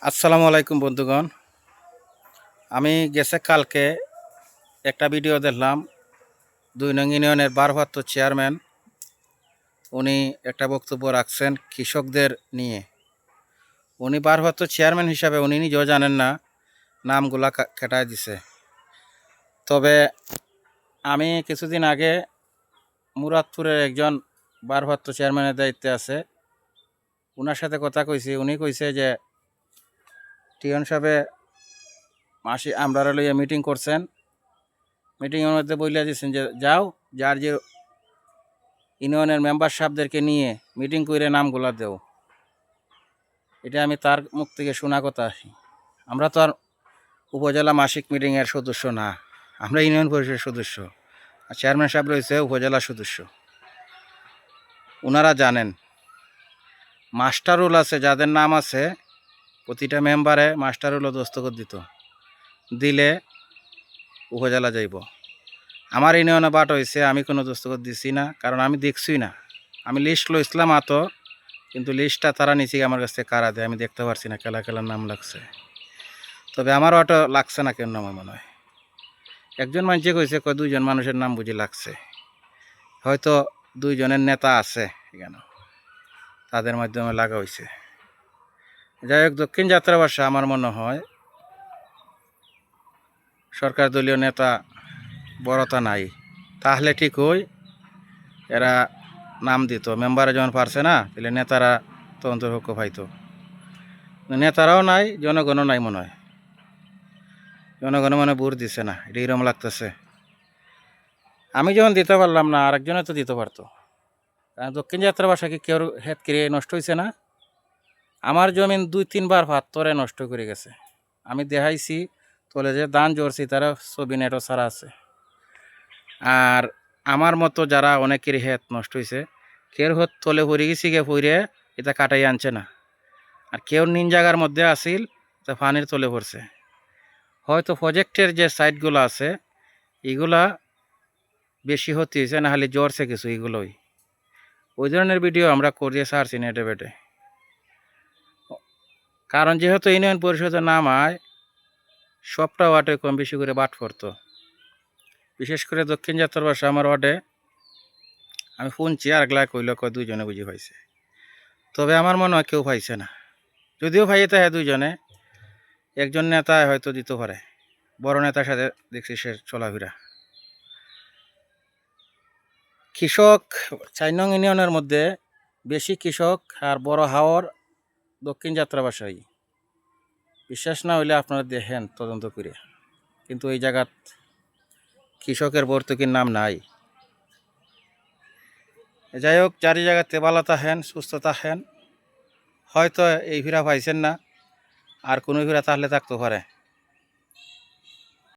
আসসালামু আলাইকুম বন্ধুগণ। আমি গেছে কালকে একটা ভিডিও দেখলাম। ২ নং ইউনিয়নের ভারপ্রাপ্ত চেয়ারম্যান উনি একটা বক্তব্য রাখছেন কৃষকদের নিয়ে। উনি ভারপ্রাপ্ত চেয়ারম্যান হিসাবে উনি নিজেও জানেন না, নামগুলা কেটায় দিছে। তবে আমি কিছুদিন আগে মুরাদপুরের একজন ভারপ্রাপ্ত চেয়ারম্যানের দায়িত্বে আছে, ওনার সাথে কথা কইছি। উনি কইছে যে টিয়ন সাহেবে আমরা লইয়া মিটিং করছেন, মিটিংয়ের মধ্যে বইলা দিয়েছেন যে যাও যার যে ইউনিয়নের মেম্বার সাহেবদেরকে নিয়ে মিটিং করে নামগুলা দেও। এটা আমি তার মুখ থেকে শোনা কথা। আমরা তো আর উপজেলা মাসিক মিটিংয়ের সদস্য না, আমরা ইউনিয়ন পরিষদের সদস্য, আর চেয়ারম্যান সাহেব রয়েছে উপজেলা সদস্য। ওনারা জানেন মাস্টার রুল আছে, যাদের নাম আছে প্রতিটা মেম্বারে মাস্টার রুলও দস্তখত দিলে উপজেলা যাইব। আমার ইউনিয়নে বাট হয়েছে, আমি কোনো দস্তখত দিছি না, কারণ আমি দেখছি না। আমি লিস্ট লইছিলাম কিন্তু লিস্টটা তারা নিচে আমার কাছ থেকে কারা দেয় আমি দেখতে পারছি না, খেলার নাম লাগছে। তবে আমার অটো লাগছে না কেন আমার মনে হয়। একজন মানুষে কইছে 2জন মানুষের নাম বুঝি লাগছে, হয়তো 2জনের নেতা আছে এখানে, তাদের মাধ্যমে লাগা হয়েছে। যাই হোক, দক্ষিণ যাত্রাবাসা আমার মনে হয় সরকার দলীয় নেতা বড়তা নাই, তাহলে ঠিক হই এরা নাম দিত। মেম্বারে যখন পারছে না, তাহলে নেতারা তো অন্তর্ভুক্ত পাইতো। নেতারাও নাই, জনগণও নাই মনে হয়। জনগণ মনে ভোট দিছে না, এটা এরকম লাগতেছে। আমি যখন দিতে পারলাম না, আরেকজনে তো দিতে পারতো। কারণ দক্ষিণ যাত্রাবাসা কি কেউ হেত কিরে নষ্ট হয়েছে না? আমার জমিন 2-3 বার পাত্তরে নষ্ট করে গেছে। আমি দেখাইছি তলে যে দান জড়ছি, তারা ছবি নেটও ছাড়া আছে। আর আমার মতো যারা অনেকেরই হেত নষ্ট হয়েছে, কেউ হত তলে পড়ে গেছি, পড়ে এটা কাটাই আনছে না। আর কেউ নিন জায়গার মধ্যে আসিল, তা পানির তলে পড়ছে। হয়তো প্রজেক্টের যে সাইটগুলো আছে এগুলা বেশি হতে হয়েছে, না হলে জ্বরছে কিছু, এগুলোই ওই ধরনের ভিডিও আমরা করিয়ে ছাড়ছি নেটে বেটে। কারণ যেহেতু ইউনিয়ন পরিষদের নাম হয়, সবটা ওয়ার্ডে কম বেশি করে বাট পড়তো। বিশেষ করে দক্ষিণ যাত্রাবাসা আমার ওয়ার্ডে আমি শুনছি, আর গলা কইল 2জনে বুঝি পাইছে। তবে আমার মনে হয় কেউ পাইছে না। যদিও পাইতে হয় 2জনে, একজন নেতা হয়তো দিতে পারে, বড় নেতার সাথে দেখছি সে চলাফেরা। কৃষক 4 নং ইউনিয়নের মধ্যে বেশি কৃষক আর বড় হাওর দক্ষিণ যাত্রাবাসাই। বিশ্বাস না হইলে আপনারা দেখেন তদন্ত করে, কিন্তু এই জায়গাত কৃষকের ভর্তুকির নাম নাই। যাই হোক, চারি জায়গাতে ভালো থাকেন, সুস্থ থাকেন। হয়তো এই ফিরা পাইছেন না, আর কোনো ফিরা তাহলে থাকতে পারে।